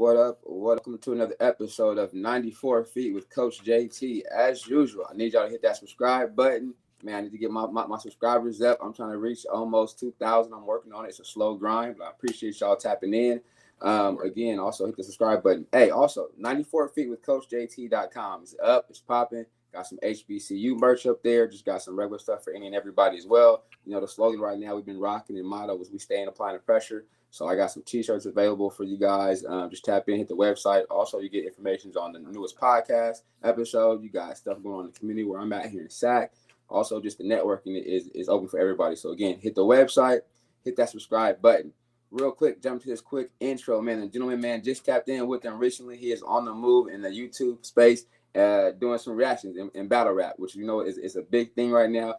What up? Welcome to another episode of 94 Feet with Coach JT. As usual, I need y'all to hit that subscribe button. Man, I need to get my subscribers up. I'm trying to reach almost 2,000. I'm working on it. It's a slow grind, but I appreciate y'all tapping in. Again, also hit the subscribe button. Hey, also 94FeetWithCoachJT.com is up. It's popping. Got some HBCU merch up there. Just got some regular stuff for any and everybody as well. You know, the slogan right now we've been rocking and motto is we stay in applying the pressure. So I got some t-shirts available for you guys. Just tap in, hit the website. Also, you get information on the newest podcast episode. You got stuff going on in the community where I'm at here in SAC. Also, just the networking is open for everybody. So again, hit the website, hit that subscribe button. Real quick, jump to this quick intro, man. The gentleman, man, just tapped in with them recently. He is on the move in the YouTube space, doing some reactions in battle rap, which you know is a big thing right now.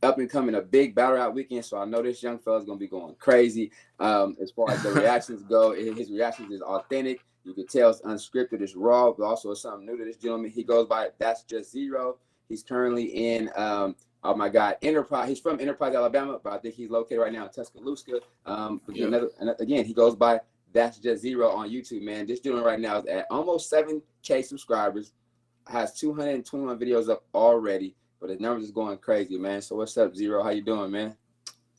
Up and coming, a big battle rap weekend, so I know this young fella's gonna be going crazy. As far as the reactions go, his reactions is authentic. You can tell it's unscripted, it's raw, but also it's something new to this gentleman. He goes by ThatsJustZero. He's currently in oh my God, Enterprise. He's from Enterprise, Alabama, but I think he's located right now in Tuscaloosa. Again, he goes by ThatsJustZero on YouTube, man. This gentleman right now is at almost 7K subscribers, has 221 videos up already. But the numbers is going crazy, man. So what's up, Zero? How you doing, man?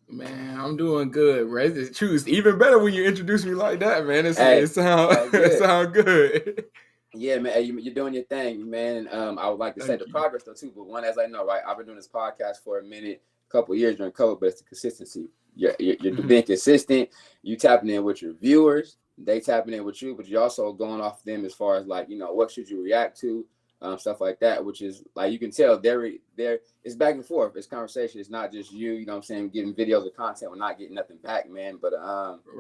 Man, I'm doing good, bro. It's true. It's even better when you introduce me like that, man. It sound good. Yeah, man. Hey, you're doing your thing, man. I would like to say the progress though too. But one, as I know, right, I've been doing this podcast for a minute, a couple of years during COVID, but it's the consistency. You're being consistent. You tapping in with your viewers. They tapping in with you, but you're also going off them as far as like, you know, what should you react to? Stuff like that, which is like you can tell there it's back and forth. It's conversation. It's not just you know what I'm saying, getting videos of content. We're not getting nothing back, man. But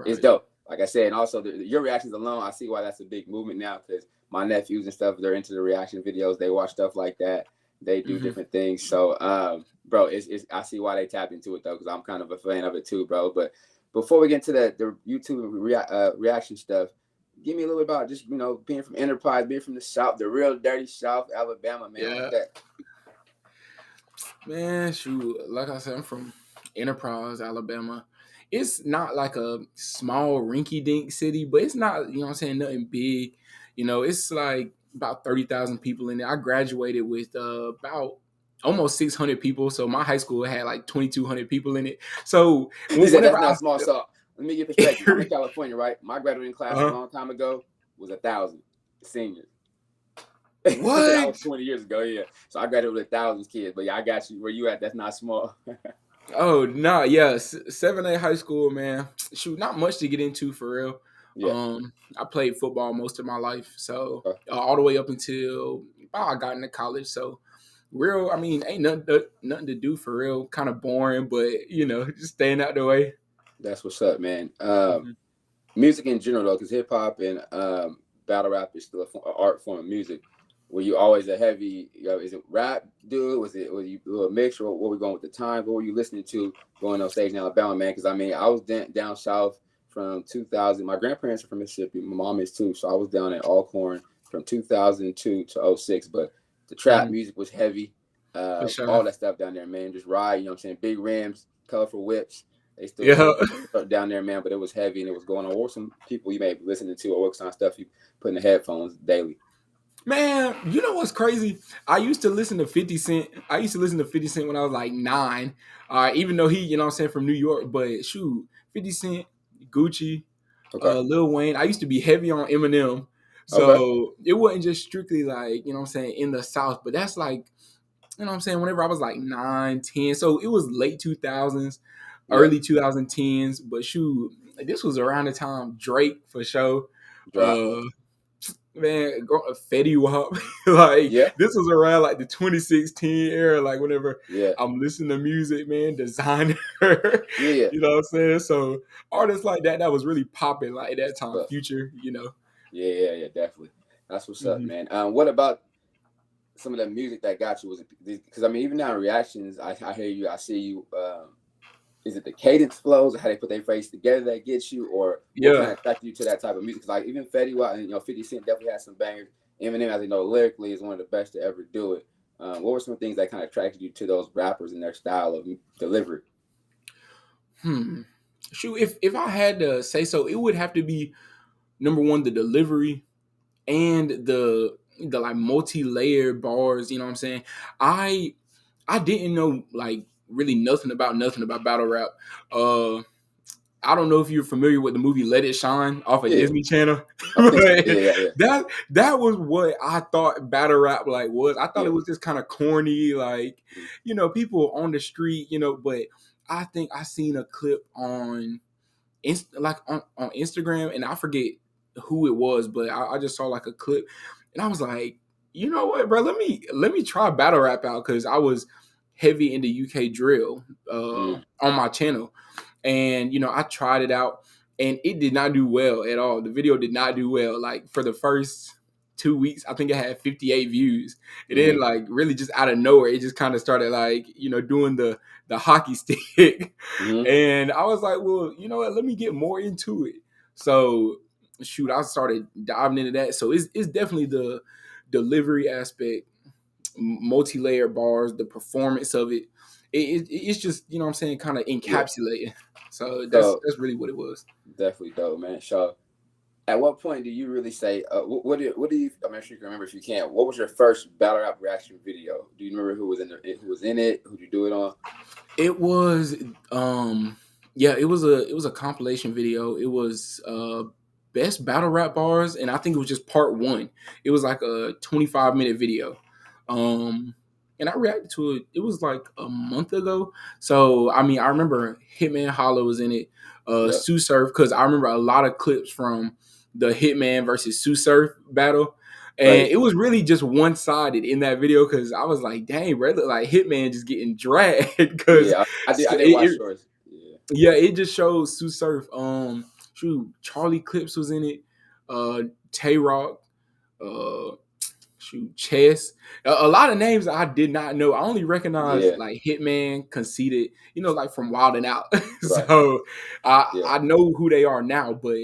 It's dope. Like I said, and also your reactions alone, I see why that's a big movement now because my nephews and stuff, they're into the reaction videos. They watch stuff like that. They do different things. So, bro, it's I see why they tap into it though, because I'm kind of a fan of it too, bro. But before we get into the YouTube reaction stuff. Give me a little bit about just, you know, being from Enterprise, being from the South, the real dirty South, Alabama, man. Yeah. Like that. Man, shoot. Like I said, I'm from Enterprise, Alabama. It's not like a small rinky-dink city, but it's not, you know what I'm saying, nothing big. You know, it's like about 30,000 people in there. I graduated with about almost 600 people. So my high school had like 2,200 people in it. So that's not small. So let me get perspective. I'm in California, right? My graduating class a long time ago was 1,000 seniors. What? That was 20 years ago, yeah. So I graduated with 1,000 kids, but yeah, I got you. Where you at? That's not small. Oh, nah, yeah. 7A high school, man. Shoot, not much to get into for real. Yeah. I played football most of my life. So all the way up until I got into college. So real, I mean, ain't nothing to do for real. Kind of boring, but you know, just staying out the way. That's what's up, man. Music in general, though, because hip hop and battle rap is still an art form of music. Were you always a heavy, you know, is it rap dude? Was you a little mix, or what were we going with the time? What were you listening to going on stage in Alabama, man? Because I mean, I was down south from 2000. My grandparents are from Mississippi. My mom is too. So I was down at Alcorn from 2002 to 06. But the trap music was heavy. Sure. All that stuff down there, man. Just ride, you know what I'm saying? Big rims, colorful whips. They still down there, man, but it was heavy and it was going on. What were some people you may be listening to, or what kind of stuff you put in the headphones daily? Man, you know what's crazy? I used to listen to 50 Cent. I used to listen to 50 Cent when I was like 9. Even though he, you know what I'm saying, from New York. But shoot, 50 Cent, Gucci, Lil Wayne. I used to be heavy on Eminem. So it wasn't just strictly like, you know what I'm saying, in the South. But that's like, you know what I'm saying, whenever I was like 9, 10. So it was late 2000s. Early 2010s, but shoot, this was around the time Drake for sure. Man, Fetty Wap. This was around like the 2016 era. Like whenever I'm listening to music, man, Designer. You know what I'm saying? So artists like that was really popping like that time. Future, you know. Yeah, definitely. That's what's up, man. What about some of the music that got you? Was it because I mean, even now in reactions, I hear you, I see you. Is it the cadence flows or how they put their face together that gets you, or what kind of attracted you to that type of music? Because like even Fetty Wap and 50 Cent definitely has some bangers. Eminem, as you know, lyrically is one of the best to ever do it. What were some things that kind of attracted you to those rappers and their style of delivery? Shoot, if I had to say so, it would have to be number one, the delivery and the like multi-layered bars. You know what I'm saying? I didn't know like really nothing about battle rap. I don't know if you're familiar with the movie Let It Shine off of Yeah, Disney Channel, I think so. but Yeah. that was what I thought battle rap like was. I thought Yeah. it was just kind of corny, like Mm. people on the street, But I think I seen a clip on on Instagram, and I forget who it was, but I just saw like a clip, and I was like, you know what, bro? Let me try battle rap out because I was heavy into UK drill Mm. on my channel, and I tried it out, and it did not do well at all. The video did not do well. Like for the first 2 weeks, I think it had 58 views, and then Mm. like really just out of nowhere, it just kind of started like doing the hockey stick, Mm. and I was like, well, you know what? Let me get more into it. So shoot, I started diving into that. So it's definitely the delivery aspect, multi-layer bars, the performance of it. It's just what I'm saying, kind of Yeah. encapsulated. So that's So that's really what it was. definitely dope, man. So at what point do you really say, what do you, I'm not sure you can remember if you can, what was your first battle rap reaction video? Do you remember who was in it? Who'd you do it on? It was yeah, it was a compilation video. It was best battle rap bars, and I think it was just part one. It was like a 25-minute video. And I reacted to it. It was like a month ago. So I mean, I remember Hitman Holla was in it, Yeah. Sue Surf, because I remember a lot of clips from the Hitman versus Sue Surf battle. And Right. it was really just one sided in that video because I was like, dang, bro, it looked like Hitman just getting dragged because Yeah. I did watch yours. Yeah. yeah, it just shows Sue Surf. Shoot, Charlie Clips was in it. Tay Rock. Uh, shoot, Chess. A lot of names I did not know. I only recognized Yeah. like Hitman, Conceited. Like from Wild and Out. Right. So Yeah. I know who they are now, but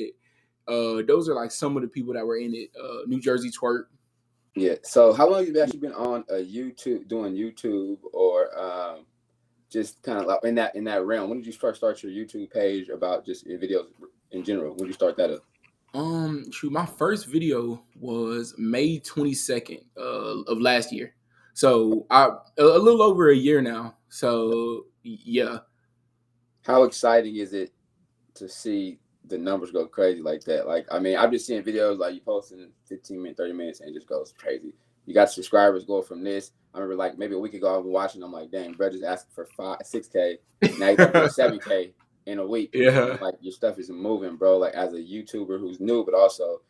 those are like some of the people that were in it. New Jersey Twerk. Yeah. So how long have you actually been on doing YouTube or just kind of like in that realm? When did you first start your YouTube page about just your videos in general? When did you start that up? Shoot, my first video was May 22nd of last year. So a little over a year now. So yeah. How exciting is it to see the numbers go crazy like that? Like, I mean, I've just seen videos like you posting in 15 minutes, 30 minutes, and it just goes crazy. You got subscribers go from this. I remember like maybe a week ago I was watching. I'm like, dang, bro, just asking for 6K. Now you got to do 7K in a week, and Yeah. like your stuff is moving, bro. Like as a YouTuber who's new, but also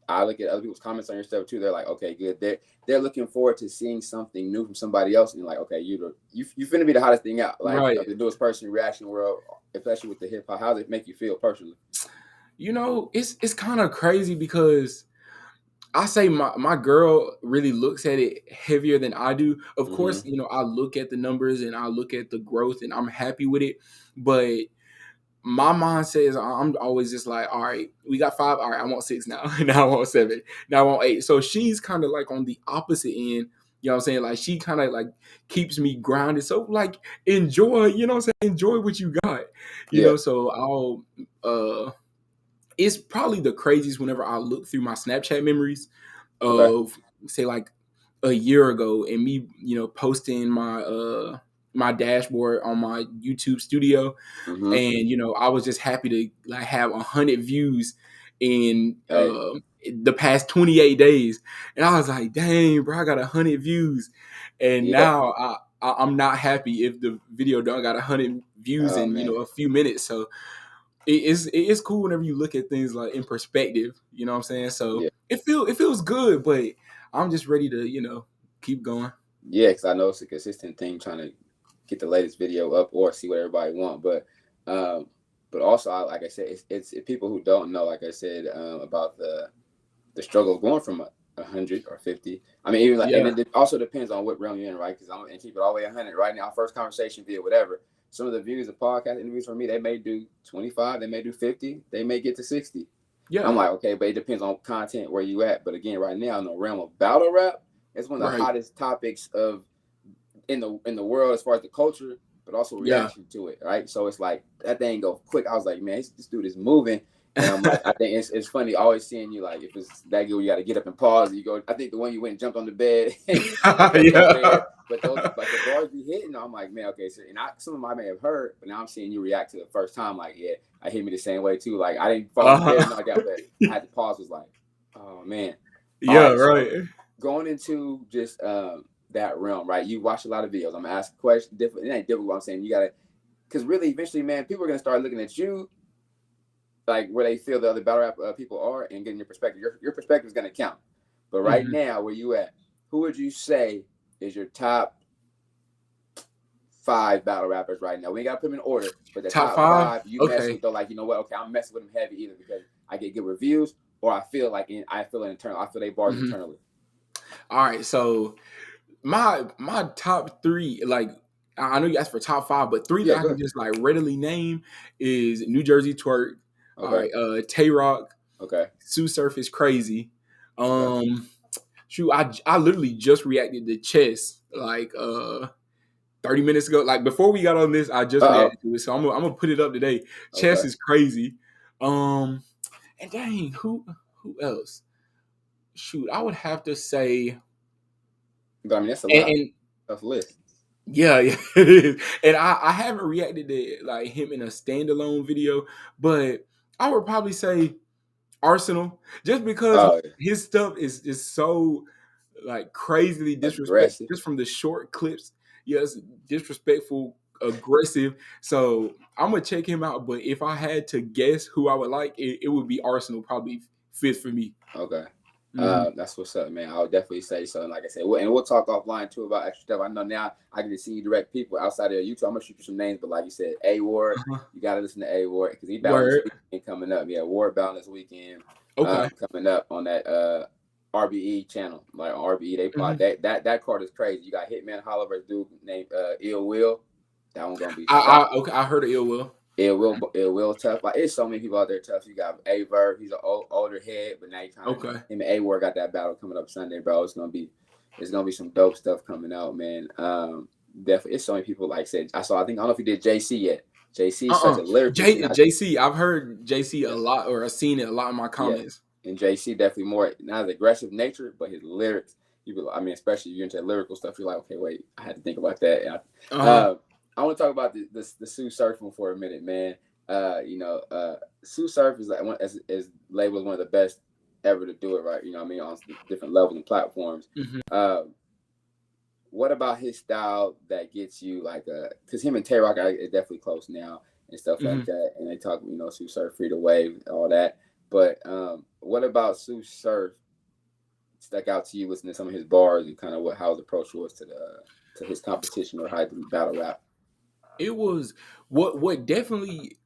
I look at other people's comments on your stuff too. They're like, okay, good. They're looking forward to seeing something new from somebody else, and you're like, okay, you finna be the hottest thing out, like Right. of the newest person in reaction world, especially with the hip hop. How does it make you feel personally? It's kind of crazy because I say my girl really looks at it heavier than I do. Of Mm-hmm. course, I look at the numbers and I look at the growth and I'm happy with it. But my mindset is I'm always just like, all right, we got 5. All right, I want 6 now. Now I want 7. Now I want 8. So she's kind of like on the opposite end. You know what I'm saying? Like she kind of like keeps me grounded. So like enjoy, what I'm saying? Enjoy what you got. Yeah. So I'll it's probably the craziest whenever I look through my Snapchat memories Okay. of say like a year ago and me, posting my dashboard on my YouTube studio, Mm-hmm. and I was just happy to like have 100 views in Hey. the past 28 days, and I was like, dang, bro, I got 100 views, and Yeah. now I'm not happy if the video don't got 100 views Oh in man. a few minutes. So it is cool whenever you look at things like in perspective. You know what I'm saying? So Yeah. it feels good, but I'm just ready to keep going. Yeah. Because I know it's a consistent thing trying to get the latest video up or see what everybody want, um, but also like I said, it's people who don't know, like I said, about the struggle of going from 100 or 50. I mean, even like, and Yeah, it also depends on what realm you're in, right? Because I'm and keep it all the way 100 right now. First conversation via whatever. Some of the views of podcast interviews for me, they may do 25, they may do 50, they may get to 60. I'm yeah, like, okay, but it depends on content where you at. But again, right now in the realm of battle rap, it's one of the right, hottest topics of in the world as far as the culture, but also yeah, reaction to it, right? So it's like that thing go quick. I was like, man, this dude is moving, And I'm like, I think it's funny always seeing you like if it's that good, you got to get up and pause. You go. I think the one you went and jumped on the bed and jumped over Yeah. there. But those like the bars be hitting. I'm like, man, okay. So and some of them I may have heard, but now I'm seeing you react to the first time. Like, yeah, I hit me the same way too. Like I didn't fall on the bed or Uh-huh. nothing like that, but I had to pause. Was like, oh man. All Yeah, right. So right. going into just that realm, right? You watch a lot of videos. I'm gonna ask a question. Different. It ain't difficult. I'm saying you gotta, because really, eventually, man, people are gonna start looking at you like where they feel the other battle rap people are and getting your perspective. Your perspective is going to count. But right now, where you at? Who would you say is your top 5 battle rappers right now? We ain't got to put them in order, but the Top top five? 5 you mess Okay. with, though, like, you know what? Okay, I'm messing with them heavy either because I get good reviews or I feel like I feel it internal. I feel they bars internally. All right. So my top three, like I know you asked for top 5, but 3 that Yeah, I can good. just like readily name is New Jersey Twerk. All Okay. right, Tay Rock, Okay. Sue Surf is crazy. Okay. Shoot, I literally just reacted to Chess like 30 minutes ago. Like before we got on this, I just Uh-oh. reacted to it. So I'm gonna put it up today. Chess Okay. is crazy. And dang, who else? Shoot, I would have to say But I mean, that's a lot. and Tough list. yeah, yeah, it is. And I haven't reacted to like him in a standalone video, but I would probably say Arsenal, just because Oh, yeah. his stuff is so like crazily disrespectful, Aggressive. just from the short clips. Yes, disrespectful, aggressive. So I'm gonna check him out. But if I had to guess who I would like, it would be Arsenal. Probably fifth for me. Okay. Mm-hmm. That's what's up, man. I would definitely say so. And like I said, and we'll talk offline too about extra stuff. I know now I can just see you direct people outside of YouTube. I'm gonna shoot you some names, but like you said, A Ward, Uh-huh. you gotta listen to A Ward because he battling this Word. weekend coming up. Yeah, Ward battling this weekend Okay. coming up on that RBE channel. Like on RBE, they plot Mm-hmm. that card is crazy. You got Hitman Holla versus dude named Ill Will. That one's gonna be I fire. okay. I heard of Ill Will. It will tough. Like it's so many people out there tough. You got Aver, he's an older head, but now you trying to Okay. him and A Ward got that battle coming up Sunday, bro. It's gonna be some dope stuff coming out, man. Definitely it's so many people like I said. I don't know if he did JC yet. JC is such a lyricist and JC. I've heard JC a yeah, lot, or I've seen it a lot in my yeah. comments. And JC definitely more not as aggressive nature, but his lyrics, I mean, especially if you're into lyrical stuff, you're like, okay, wait, I had to think about that. Uh-huh. I want to talk about the Sue Surf one for a minute, man. Sue Surf is like is labeled one of the best ever to do it, right? You know what I mean, on different levels and platforms. Uh, what about his style that gets you like because him and Tay Rock are definitely close now and stuff like that, and they talk, Sue Surf, Free to Wave, all that. But what about Sue Surf stuck out to you listening to some of his bars and kind of how his approach was to his competition or how he battle rap? It was what definitely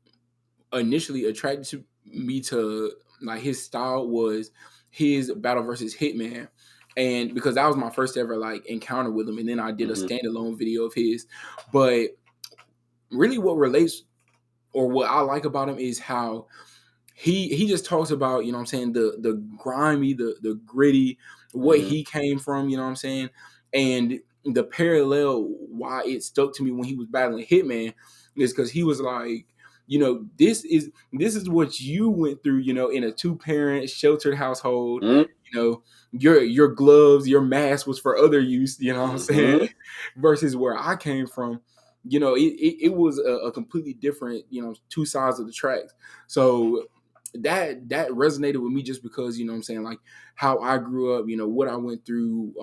initially attracted me to like his style was his battle versus Hitman. And because that was my first ever like encounter with him, and then I did a standalone video of his. But really what relates or what I like about him is how he just talks about, what I'm saying, the grimy, the gritty, what he came from, what I'm saying, and the parallel why it stuck to me when he was battling Hitman is because he was like, this is what you went through, in a 2-parent sheltered household. Mm-hmm. Your gloves, your mask was for other use, what I'm saying, Mm-hmm. versus where I came from. It was a completely different, two sides of the tracks. So that resonated with me just because, what I'm saying, like how I grew up, what I went through,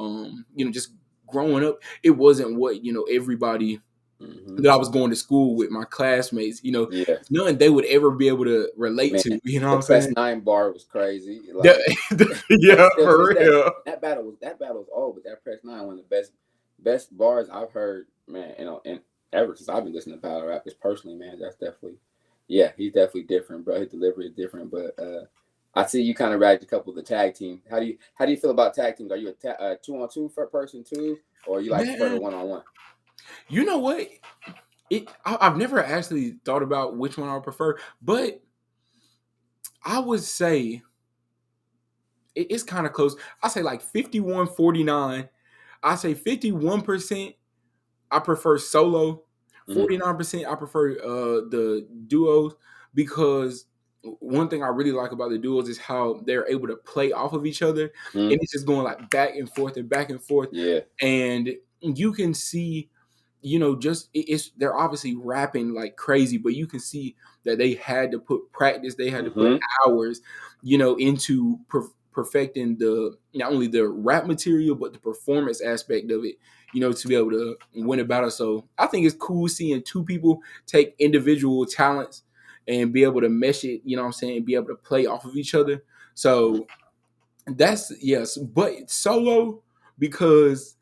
just growing up. It wasn't what, everybody that I was going to school with, my classmates, Yeah, none they would ever be able to relate man. to, what The I'm press saying? 9 bar was crazy. Like, and Yeah, still to this for day, real. that battle was old, but that press 9 one of the best bars I've heard, man. And ever since I've been listening to battle rap, just personally, man, that's definitely, yeah, he's definitely different, bro. His delivery is different, but I see you kind of ragged a couple of the tag team. How do you feel about tag teams? Are you a 2-on-2 person too, or you like prefer the Man, 1-on-1? you know what? I've never actually thought about which one I would prefer, but I would say it's kind of close. I say like 51-49. I say 51% I prefer solo, Mm-hmm. 49% I prefer the duos because one thing I really like about the duos is how they're able to play off of each other, Mm, and it's just going like back and forth and back and forth, yeah. and you can see, just it's they're obviously rapping like crazy, but you can see that they had to put practice, they had to put Mm-hmm. hours, into perfecting the not only the rap material but the performance aspect of it, to be able to win a battle. So I think it's cool seeing two people take individual talents and be able to mesh it, what I'm saying, be able to play off of each other. So that's yes, but solo because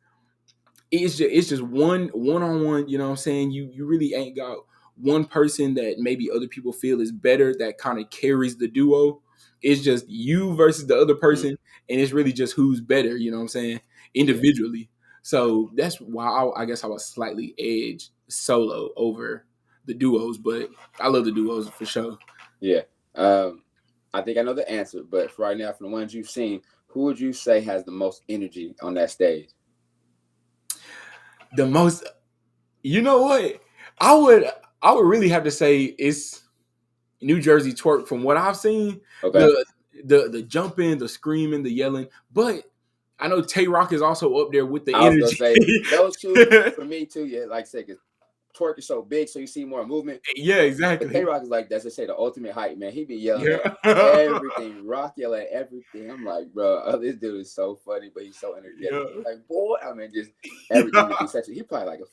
it's just one on one, what I'm saying? You really ain't got one person that maybe other people feel is better that kind of carries the duo. It's just you versus the other person, and it's really just who's better, what I'm saying, Yeah. individually. So that's why I guess I was slightly edge solo over the duos, but I love the duos for sure. Yeah. I think I know the answer, but for right now, from the ones you've seen, who would you say has the most energy on that stage? The most, you know what? I would really have to say it's New Jersey Twerk from what I've seen. Okay. The jumping, the screaming, the yelling. But I know Tay Rock is also up there with the I was gonna energy. say those two for me too. Yeah, like I said, because twerk is so big, so you see more movement. Yeah, But Tay exactly. Rock is like that's just say the ultimate hype man. He be yelling at Yeah. everything, Rock yell at everything. I'm like, bro, this dude is so funny, but he's so energetic. Yeah. Like, boy, I mean, just everything to Yeah. be such. He probably like a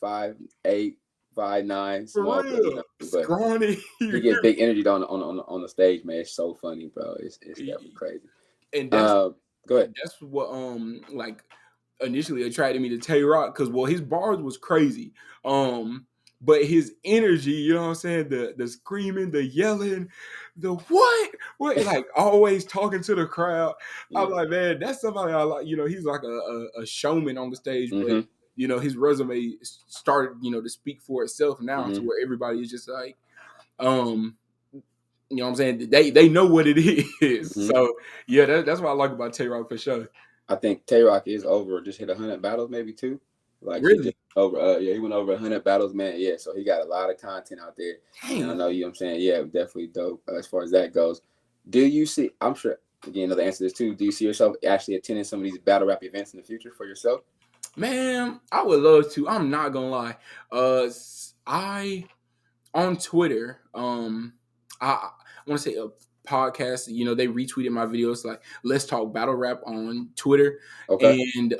5'8", 5'9", For small build, real. but Scrawny. he get big energy on the stage, man. It's so funny, bro. It's definitely crazy. And Go ahead. that's what like initially attracted me to Tay Rock because his bars was crazy. But his energy, what I'm saying, the screaming, the yelling, the what like always talking to the crowd. I'm Yeah. like, man, that's somebody I like. He's like a showman on the stage, but Mm-hmm. his resume started, to speak for itself now to Mm-hmm. where everybody is just like, um, what I'm saying? They know what it is. Mm-hmm. So yeah, that's what I like about Tay Rock for sure. I think Tay Rock is over. Just hit 100 battles, maybe two. Like he just Really? over. Yeah, he went over 100 battles, man. Yeah, so he got a lot of content out there. And I Dang. know you. Know what I'm saying, yeah, definitely dope as far as that goes. Do you see? I'm sure. Again, another answer to this too. Do you see yourself actually attending some of these battle rap events in the future for yourself? Man, I would love to. I'm not gonna lie. I on Twitter, I want to say a podcast. They retweeted my videos like "Let's Talk Battle Rap" on Twitter, Okay. and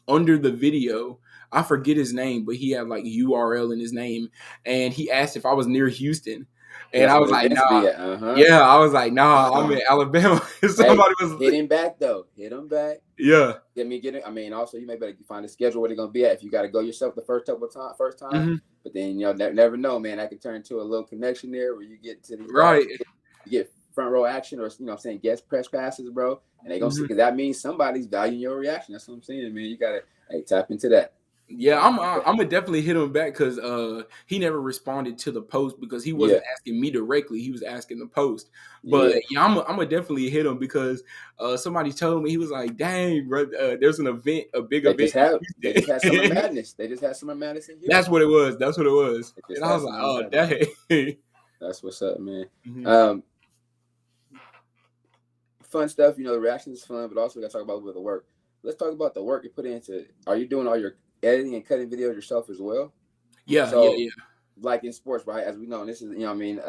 under the video, I forget his name, but he had like URL in his name, and he asked if I was near Houston, and That's I where was the like, events be nah. at. Yeah, I was like, nah, I'm in Alabama. Hey, Somebody was, hit him back though. Hit him back. yeah. Get it. I mean, also you may better find a schedule where they're gonna be at. If you got to go yourself the first time, Hmm. but then never know, man. That could turn into a little connection there where you get to these battles, Right. you get front row action, or I'm saying guest press passes, bro. And they gonna see Mhm. because that means somebody's valuing your reaction. That's what I'm saying, man. You gotta tap into that. Yeah, I'm gonna definitely hit him back because he never responded to the post because he Yeah, wasn't asking me directly. He was asking the post. But yeah. yeah, I'm gonna definitely hit him because somebody told me he was like, "Dang, bro, there's an event, a big event They in just had Summer Houston." Madness. They just had Summer Madness in That's Houston. what it was. That's what it was. They just And I had was like, Summer "Oh, Madness. dang." That's what's up, man. Mhm. Um, Fun stuff. The reaction is fun, but also we gotta talk about with the work. Let's talk about the work you put into. Are you doing all your editing and cutting videos yourself as well? Yeah, yeah, So, yeah. like in sports, right? As we know, and this is what I mean,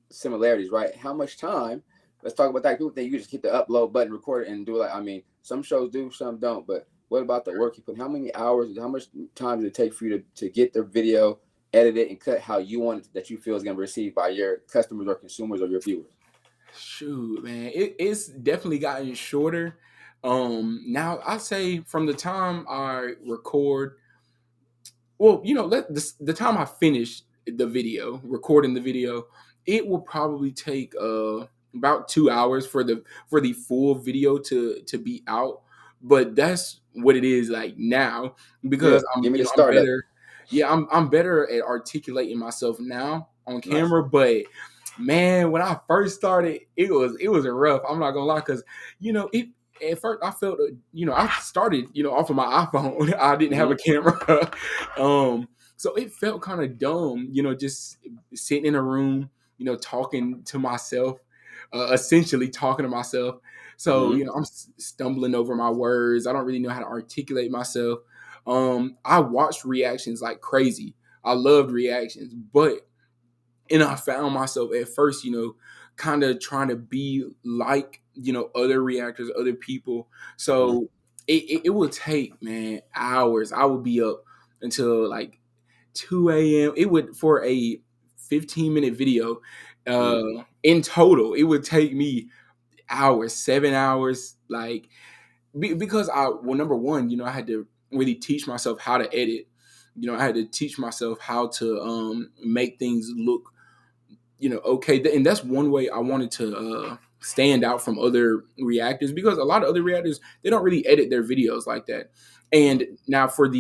similarities, right? How much time? Let's talk about that. People think you just hit the upload button, record it, and do like. I mean, some shows do, some don't. But what about the work you put? How many hours? How much time does it take for you to get the video edited and cut how you want it that you feel is going to be received by your customers or consumers or your viewers? Shoot, man, it's definitely gotten shorter. Now I say from the time I record, well, let the time I finish the video, recording the video, it will probably take about 2 hours for the full video to be out. But that's what it is like now Yeah, because I'm give me the I'm startup. better. Yeah, I'm better at articulating myself now on Nice. camera. But man, when I first started, it was rough. I'm not gonna lie, because it at first I felt I started off of my iPhone. I didn't have Mm-hmm. a camera. So it felt kind of dumb, just sitting in a room, talking to myself, essentially talking to myself. So, Mm-hmm. I'm stumbling over my words. I don't really know how to articulate myself. I watched reactions like crazy. I loved reactions, but and I found myself at first, kind of trying to be like, other reactors, other people. Mm-hmm. So it would take, man, hours. I would be up until like 2 a.m. It would, for a 15-minute video, in total, it would take me hours, 7 hours, like, because well, number one, I had to really teach myself how to edit. I had to teach myself how to make things look okay. And that's one way I wanted to stand out from other reactors, because a lot of other reactors, they don't really edit their videos like that. And now for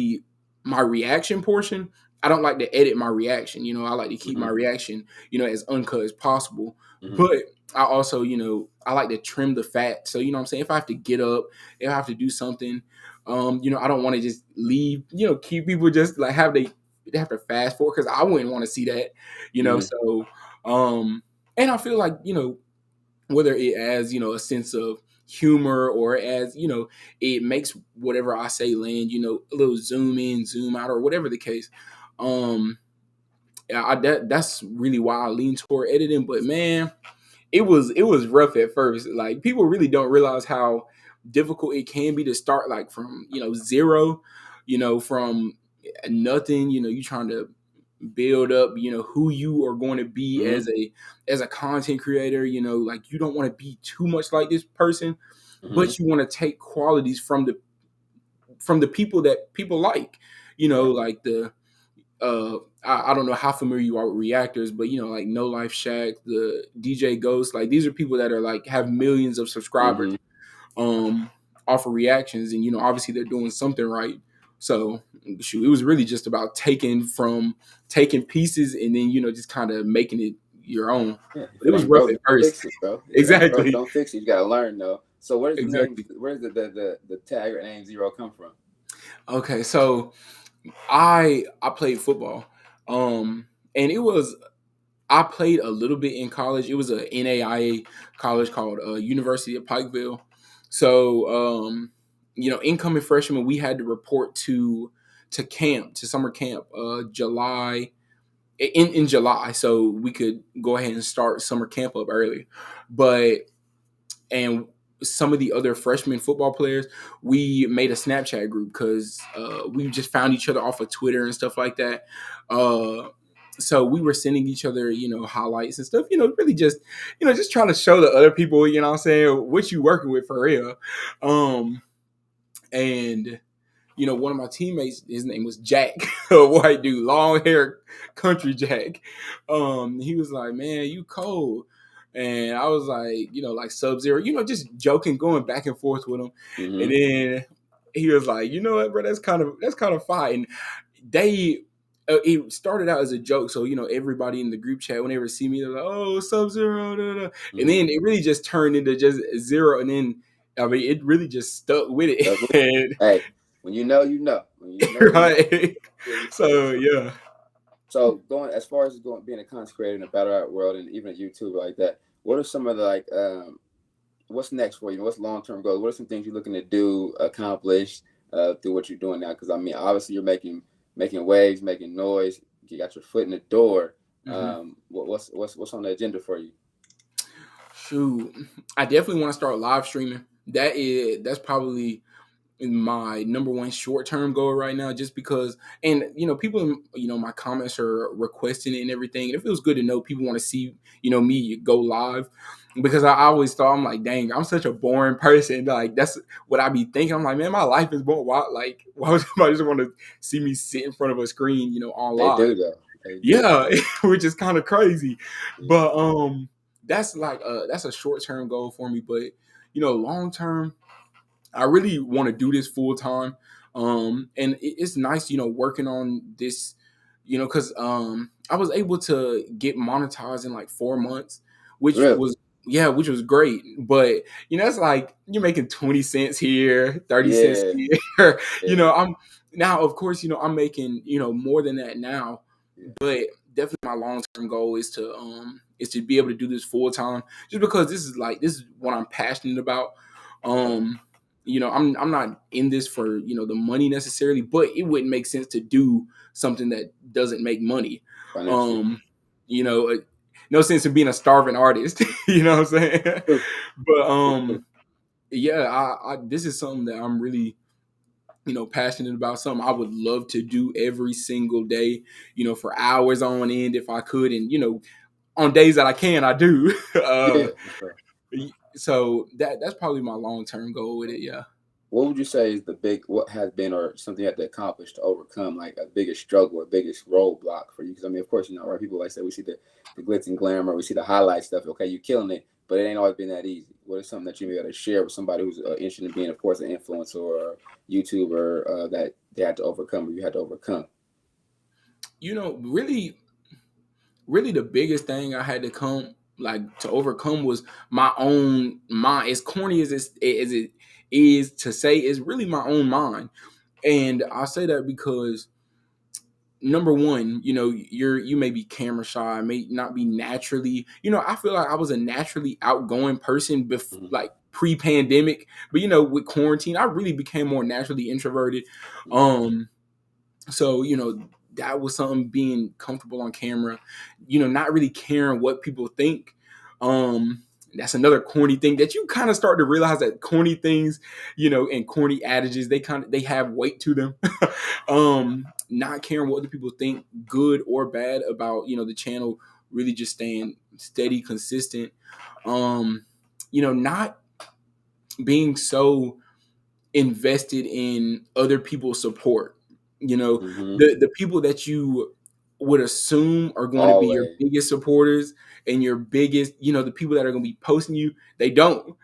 my reaction portion, I don't like to edit my reaction. I like to keep my Mm-hmm. reaction, as uncut as possible. Mm-hmm. But I also, I like to trim the fat. So, what I'm saying, if I have to get up, if I have to do something, I don't want to just leave, keep people just like they have to fast forward, because I wouldn't want to see that, Mm-hmm. so and I feel like, whether it adds, a sense of humor, or as, it makes whatever I say land, a little zoom in, zoom out, or whatever the case. Um, that's really why I lean toward editing. But man, it was rough at first. Like, people really don't realize how difficult it can be to start, like, from, zero, from nothing. You trying to build up, who you are going to be Mm-hmm. as a content creator. Like, you don't want to be too much like this person, Mm-hmm. but you want to take qualities from the people that people like, Right. like I don't know how familiar you are with reactors, but like No Life Shack, the DJ Ghost, like, these are people that are like have millions of subscribers Mm-hmm. um off of reactions, and obviously they're doing something right. So shoot, it was really just about taking pieces, and then just kind of making it your own. Yeah. If But it it was ain't rough broke, at don't first. fix it, bro. If it ain't broke, Exactly. don't fix it. You gotta learn though. So where does the name? Exactly. Where does the tag or name Zero come from? Okay, so I played football. And I played a little bit in college. It was a NAIA college called University of Pikeville. So, incoming freshmen, we had to report to summer camp, in July, so we could go ahead and start summer camp up early. But and some of the other freshman football players, we made a Snapchat group, because we just found each other off of Twitter and stuff like that. So we were sending each other, highlights and stuff, really just trying to show the other people, what I'm saying, what you working with for real. And one of my teammates, his name was Jack, a white dude, long hair, country Jack. He was like, "Man, you cold." And I was like, like Sub-Zero, just joking, going back and forth with him. And Mm-hmm. then he was like, "You know what, bro? That's kind of fine." And they it started out as a joke. So, everybody in the group chat, whenever they see me, they're like, "Oh, Sub-Zero." Da, da. And Mm-hmm. then it really just turned into just Zero. And then, I mean, it really just stuck with it. Stuck with it. And Hey, when you know, you know. When you know, you know. right. Really feel So it. yeah. So going as far as going being a content creator in the battle rap world and even a YouTuber like that, what are some of the like what's next for you? What's long term goals? What are some things you're looking to do, accomplish through what you're doing now? Because I mean, obviously you're making waves, making noise. You got your foot in the door. Mhm. What's on the agenda for you? Shoot, I definitely want to start live streaming. That's probably my number one short term goal right now, just because, and people, my comments are requesting it and everything, and it feels good to know people want to see me go live, because I always thought, I'm like, dang, I'm such a boring person. Like, that's what I be thinking. I'm like, man, my life is boring. Why would somebody just want to see me sit in front of a screen, on They live? do though. They do. Yeah, which is kind of crazy. Yeah. But that's like that's a short term goal for me. But long term, I really want to do this full time. And it's nice, working on this, because I was able to get monetized in like 4 months, which Really? was which was great. But it's like you're making 20 cents here, 30 cents Yeah. here. Yeah. I'm now, of course, I'm making more than that now, Yeah. but definitely my long term goal is to be able to do this full time, just because this is what I'm passionate about. I'm not in this for the money necessarily, but it wouldn't make sense to do something that doesn't make money. Financially. Um, no sense in being a starving artist. You know what I'm saying? True. But True. yeah, I this is something that I'm really passionate about, something I would love to do every single day, for hours on end if I could. And, on days that I can, I do. Yeah, for sure. So that's probably my long-term goal with it. Yeah. What would you say is what has been, or something you have to accomplish to overcome, like a biggest struggle or biggest roadblock for you? Because I mean, of course, right? People like say we see the glitz and glamour, we see the highlight stuff. Okay, you're killing it, but it ain't always been that easy. What is something that you may got to share with somebody who's interested in being, of course, an influencer or a YouTuber that they had to overcome, or you had to overcome? Really, really, the biggest thing I had to overcome was my own mind. As corny as it is to say, it's really my own mind. And I say that because, number one, you may be camera shy, may not be naturally. I feel like I was a naturally outgoing person Mm-hmm. like pre-pandemic, but with quarantine, I really became more naturally introverted. Mm-hmm. So that was something, being comfortable on camera, not really caring what people think. That's another corny thing that you kind of start to realize, that corny things, and corny adages, they have weight to them. Not caring what other people think, good or bad, about the channel, really just staying steady, consistent. Not being so invested in other people's support. Mm-hmm. The people that you would assume are going to be your Always. biggest supporters and your biggest, the people that are going to be posting you, they don't.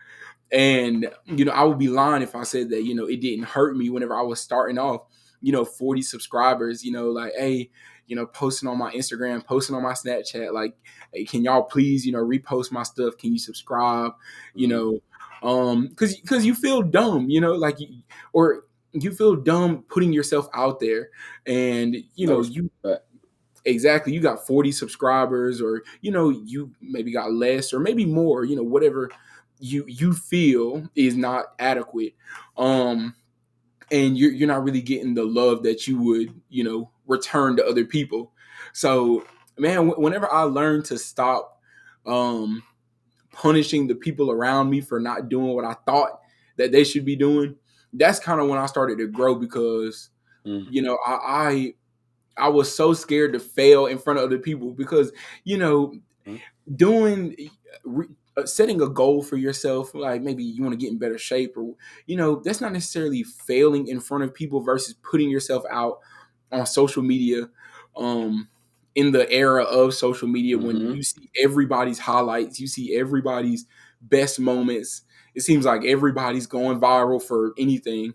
And I would be lying if I said that it didn't hurt me whenever I was starting off. 40 subscribers. Like, hey, posting on my Instagram, posting on my Snapchat, like, hey, can y'all please repost my stuff? Can you subscribe? You Mm-hmm. know, because you feel dumb. Like or you feel dumb putting yourself out there, and No you respect. exactly, you got 40 subscribers, or you maybe got less or maybe more, whatever you feel is not adequate. And you're not really getting the love that you would return to other people. So, man, whenever I learned to stop um punishing the people around me for not doing what I thought that they should be doing, that's kind of when I started to grow. Because Mm-hmm. I was so scared to fail in front of other people, because you know doing setting a goal for yourself, like maybe you want to get in better shape, or that's not necessarily failing in front of people, versus putting yourself out on social media. In the era of social media, when Mm-hmm. you see everybody's highlights, you see everybody's best moments, it seems like everybody's going viral for anything,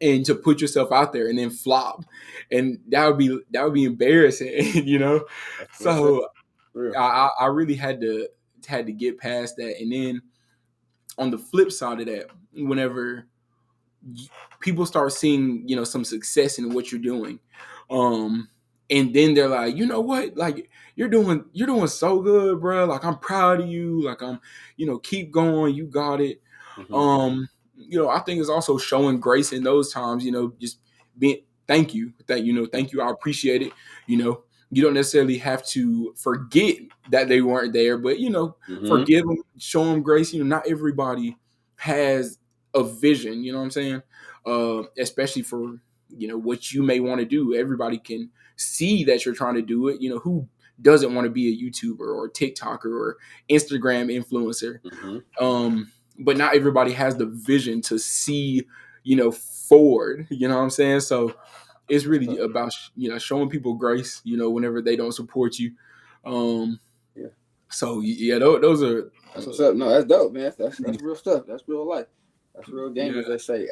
and to put yourself out there and then flop, and that would be embarrassing. That's real sad. So Real. I really had to get past that. And then on the flip side of that, whenever people start seeing some success in what you're doing, um and then they're like, you know what, like, you're doing so good, bro, like, I'm proud of you, like, I'm keep going, you got it. Mm-hmm. I think it's also showing grace in those times, just being thank you, I appreciate it. You don't necessarily have to forget that they weren't there, but Mm-hmm. forgive them, show them grace. Not everybody has a vision, you know what I'm saying? Especially for what you may want to do. Everybody can see that you're trying to do it. Who doesn't want to be a YouTuber or TikToker or Instagram influencer? Mm-hmm. But not everybody has the vision to see forward. You know what I'm saying? So it's really about showing people grace. Whenever they don't support you. Um, Yeah. so yeah, those are That's what's up. No, that's dope, man. That's real stuff. That's real life. That's real game, yeah. as they say.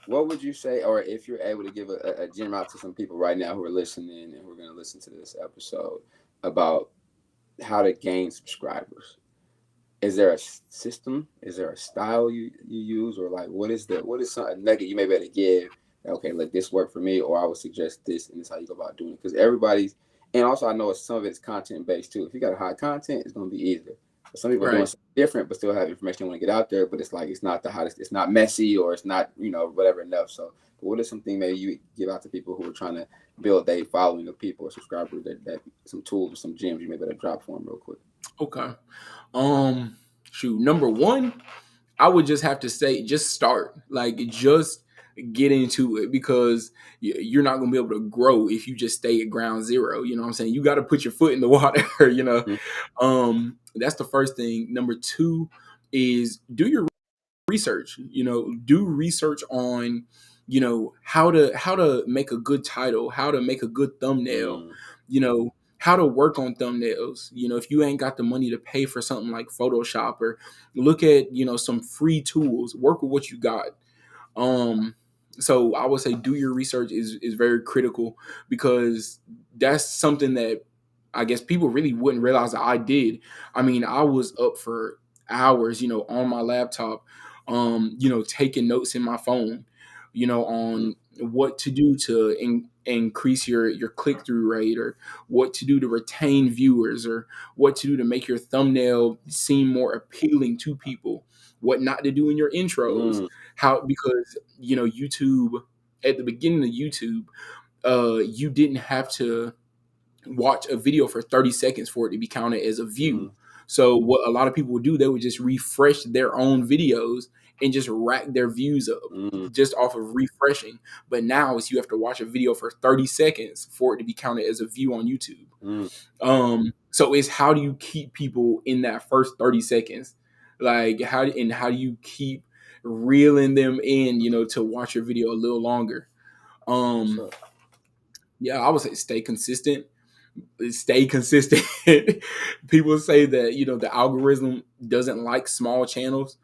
What would you say, or if you're able to give a gem out to some people right now who are listening and who are going to listen to this episode, about how to gain subscribers? Is there a system? Is there a style you use, or like what is a nugget you may be able to give? Okay, let this work for me, or I would suggest this, and this is how you go about doing it. Because And also, I know some of it's content based too. If you got a high content, it's going to be easier. But some people are doing Right. something different, but still have information they want to get out there. But it's like it's not the hottest. It's not messy, or it's not whatever enough. So, what is something maybe you give out to people who are trying to build a following of people or subscribers that some tools or some gems you may better drop for them real quick? Okay. Shoot. Number one, I would just have to say, just start. Like, just get into it, because you're not gonna be able to grow if you just stay at ground zero. You know what I'm saying? You got to put your foot in the water. Mm, That's the first thing. Number two is do your research. Do research on how to make a good title, how to make a good thumbnail, mm, how to work on thumbnails. If you ain't got the money to pay for something like Photoshop, or look at some free tools, work with what you got. So I would say do your research is very critical, because that's something that I guess people really wouldn't realize that I did. I mean, I was up for hours, on my laptop, taking notes in my phone, mm, on what to do to increase your click through rate, or what to do to retain viewers, or what to do to make your thumbnail seem more appealing to people, what not to do in your intros, mm, how, because YouTube, at the beginning of YouTube, you didn't have to watch a video for 30 seconds for it to be counted as a view. mm, So what a lot of people would do, they would just refresh their own videos and just rack their views up mm, just off of refreshing. But now it's you have to watch a video for 30 seconds for it to be counted as a view on YouTube. mm. So it's how do you keep people in that first 30 seconds? Like how do you keep reeling them in, to watch your video a little longer? What's Um, up? yeah, I would say stay consistent. People say that the algorithm doesn't like small channels,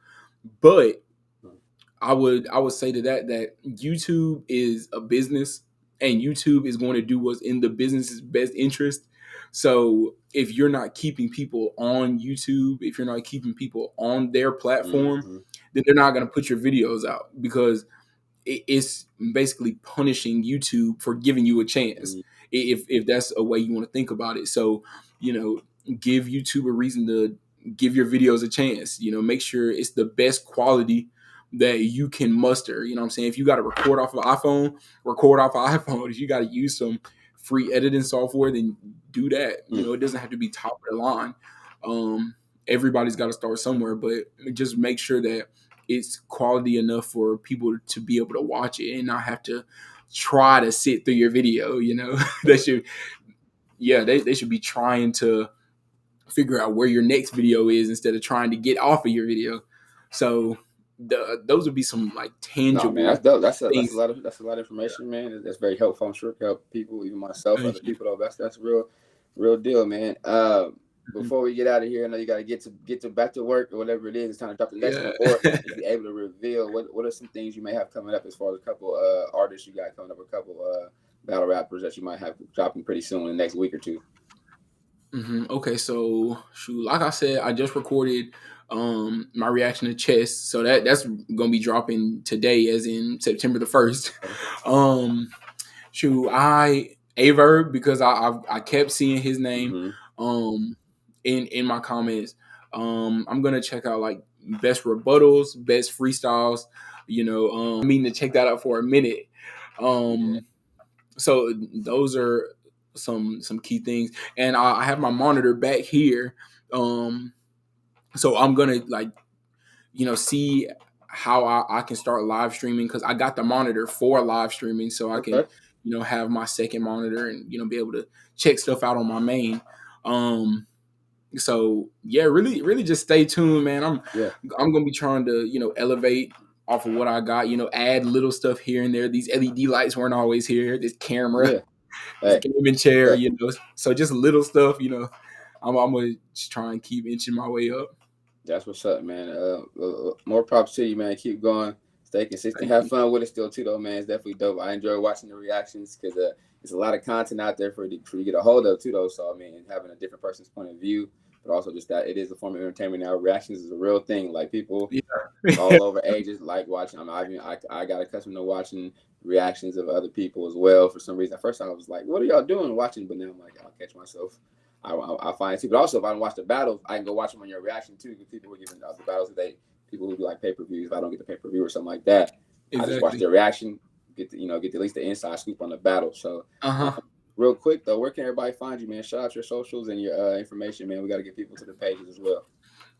but Mm, I would say to that YouTube is a business, and YouTube is going to do what's in the business's best interest. So if you're not keeping people on YouTube, if you're not keeping people on their platform, mhm, then they're not going to put your videos out, because it's basically punishing YouTube for giving you a chance, mm, if that's a way you want to think about it. So, give YouTube a reason to give your videos a chance. Make sure it's the best quality that you can muster. You know what I'm saying? If you got to record off of iPhone, record off of iPhone. If you got to use some free editing software, then do that. mm. It doesn't have to be top of the line. Everybody's got to start somewhere, but just make sure that it's quality enough for people to be able to watch it and not have to try to sit through your video. They should, yeah, they should be trying to figure out where your next video is instead of trying to get off of your video. So those would be some like No, man, that's tangible dope. things. That's a lot of information, man. That's very helpful. I'm sure it can help people, even myself, other Thank you. people. Though that's real deal, man. Before we get out of here, I know you got to get to back to work or whatever it is. It's time to drop the next Yeah. one. Or if you're able to reveal, what are some things you may have coming up as far as a couple artists you got coming up, a couple battle rappers that you might have dropping pretty soon in the next week or two. Okay, so shoot, like I said, I just recorded my reaction to chess, so that's gonna be dropping today, as in September the 1st. Um, shoot, I Averb, because I kept seeing his name Mm-hmm. um in my comments. I'm gonna check out like best rebuttals, best freestyles. I mean to check that out for a minute. Yeah. So those are some key things, and I have my monitor back here. So I'm gonna like see how I can start live streaming, because I got the monitor for live streaming, so I can Okay. have my second monitor and be able to check stuff out on my main. Um, so yeah, really just stay tuned, man. Yeah. I'm gonna be trying to elevate off of what I got. Add little stuff here and there. These LED lights weren't always here. This camera, Yeah. this Hey. gaming chair, Look. So just little stuff. I'm gonna just try and keep inching my way up. That's what's up, man. More props to you, man. Keep going. Stay consistent. Thank Have you. fun with it still, too, though, man. It's definitely dope. I enjoy watching the reactions because there's a lot of content out there for you to get a hold of, too, though. So, I mean, having a different person's point of view but also just that it is a form of entertainment now. Reactions is a real thing. Like people Yeah. all over ages like watching. I got accustomed to watching reactions of other people as well. For some reason, at first I was like, "What are y'all doing watching?" But now I'm like, I'll catch myself. I find it too. But also, if I don't watch the battles, I can go watch them on your reaction too. Because people who are giving the battles today, people who do like pay-per-views. If I don't get the pay-per-view or something like that, I just watch Exactly. their reaction, get at least the inside scoop on the battle. So, real quick though, where can everybody find you, man? Shout out your socials and your information, man. We got to get people to the pages as well.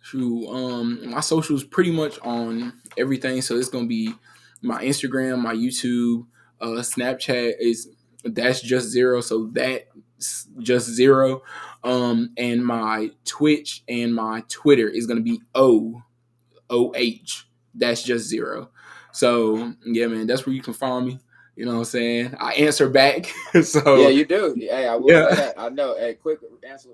True. My socials pretty much on everything. So it's gonna be my Instagram, my YouTube, Snapchat is ThatsJustZero. So ThatsJustZero. And my Twitch and my Twitter is gonna be OH. ThatsJustZero. So yeah, man, that's where you can find me. You know what I'm saying? I answer back. So Yeah, you do. Hey, I will say that. I know. Hey, quick answer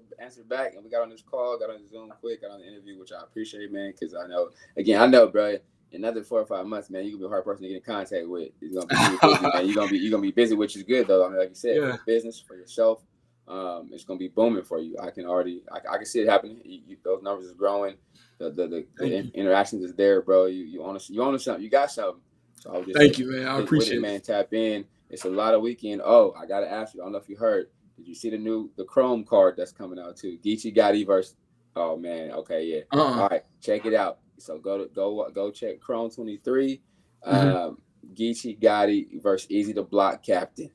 back. And we got on this call, got on the Zoom quick, got on the interview, which I appreciate, man, because I know, bro, another 4 or 5 months, man, you can be a hard person to get in contact with. It's gonna be busy, man. You're gonna be busy, which is good though. I mean, like you said, for the business, for yourself, it's gonna be booming for you. I can see it happening. Those numbers is growing. The interactions is there, bro. You own something. You got something. So I would just thank you, man. I stick with appreciate it, man. Tap in. It's a lot of weekend. Oh, I gotta ask you. I don't know if you heard. Did you see the Chrome card that's coming out too? Geechee Gotti versus. Oh man. Okay, yeah. All right, check it out. So go check Chrome 23. Geechee Gotti versus Easy the Block Captain.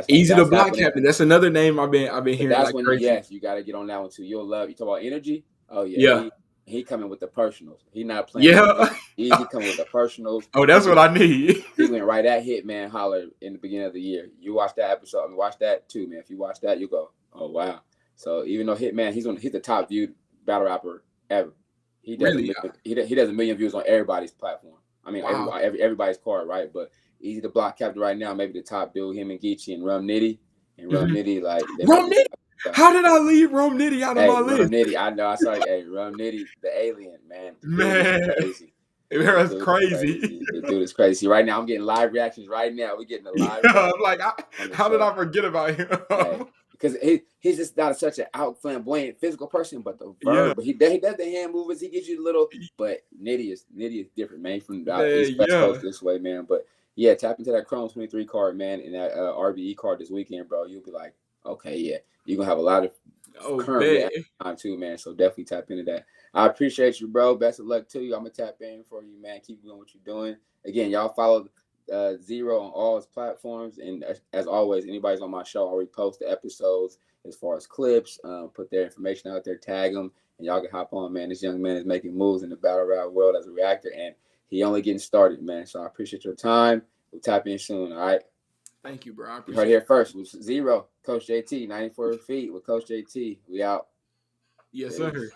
Easy to Block happening. Captain. That's another name I've been hearing That's like when crazy. you got to get on that one too. You'll love. You talk about energy. Oh yeah. Yeah. He coming with the personals. He not playing. Yeah. Easy coming with the personals. Oh, that's what I need. He went right at Hitman Holler in the beginning of the year. You watch that episode. I mean, watch that too, man. If you watch that, you go, oh wow. So even though Hitman, he's the top viewed battle rapper ever. He does he does 1 million views on everybody's platform. I mean, everybody's card, right? But Easy the Block Captain right now, maybe the top dude. Him and Geechee and Rum Nitty like Rum Nitty. How did I leave Rum Nitty out of my list? Rum Nitty, I know. I saw Rum Nitty, the alien, man. Crazy. That's crazy. The dude is crazy. Right now, I'm getting live reactions. Right now, we're getting a live. I'm like, how did I forget about him? Because he's just not such an flamboyant physical person, but the verb. But he does the hand movements. He gives you a little. But Nitty is different, man. From East West Coast this way, man. But yeah, tap into that Chrome 23 card, man, and that RBE card this weekend, bro. You'll be like, okay, yeah, you're gonna have a lot of current time too, man. So definitely tap into that. I appreciate you, bro. Best of luck to you. I'm gonna tap in for you, man. Keep doing what you're doing. Again, y'all follow Zero on all his platforms, and as always, anybody's on my show, I'll repost the episodes as far as clips, put their information out there, tag them, and y'all can hop on, man. This young man is making moves in the battle rap world as a reactor, and he only getting started, man. So I appreciate your time. We'll tap in soon. All right. Thank you, bro. I appreciate you heard it here first. With Zero, Coach JT, 94 feet with Coach JT. We out. Yes, sir.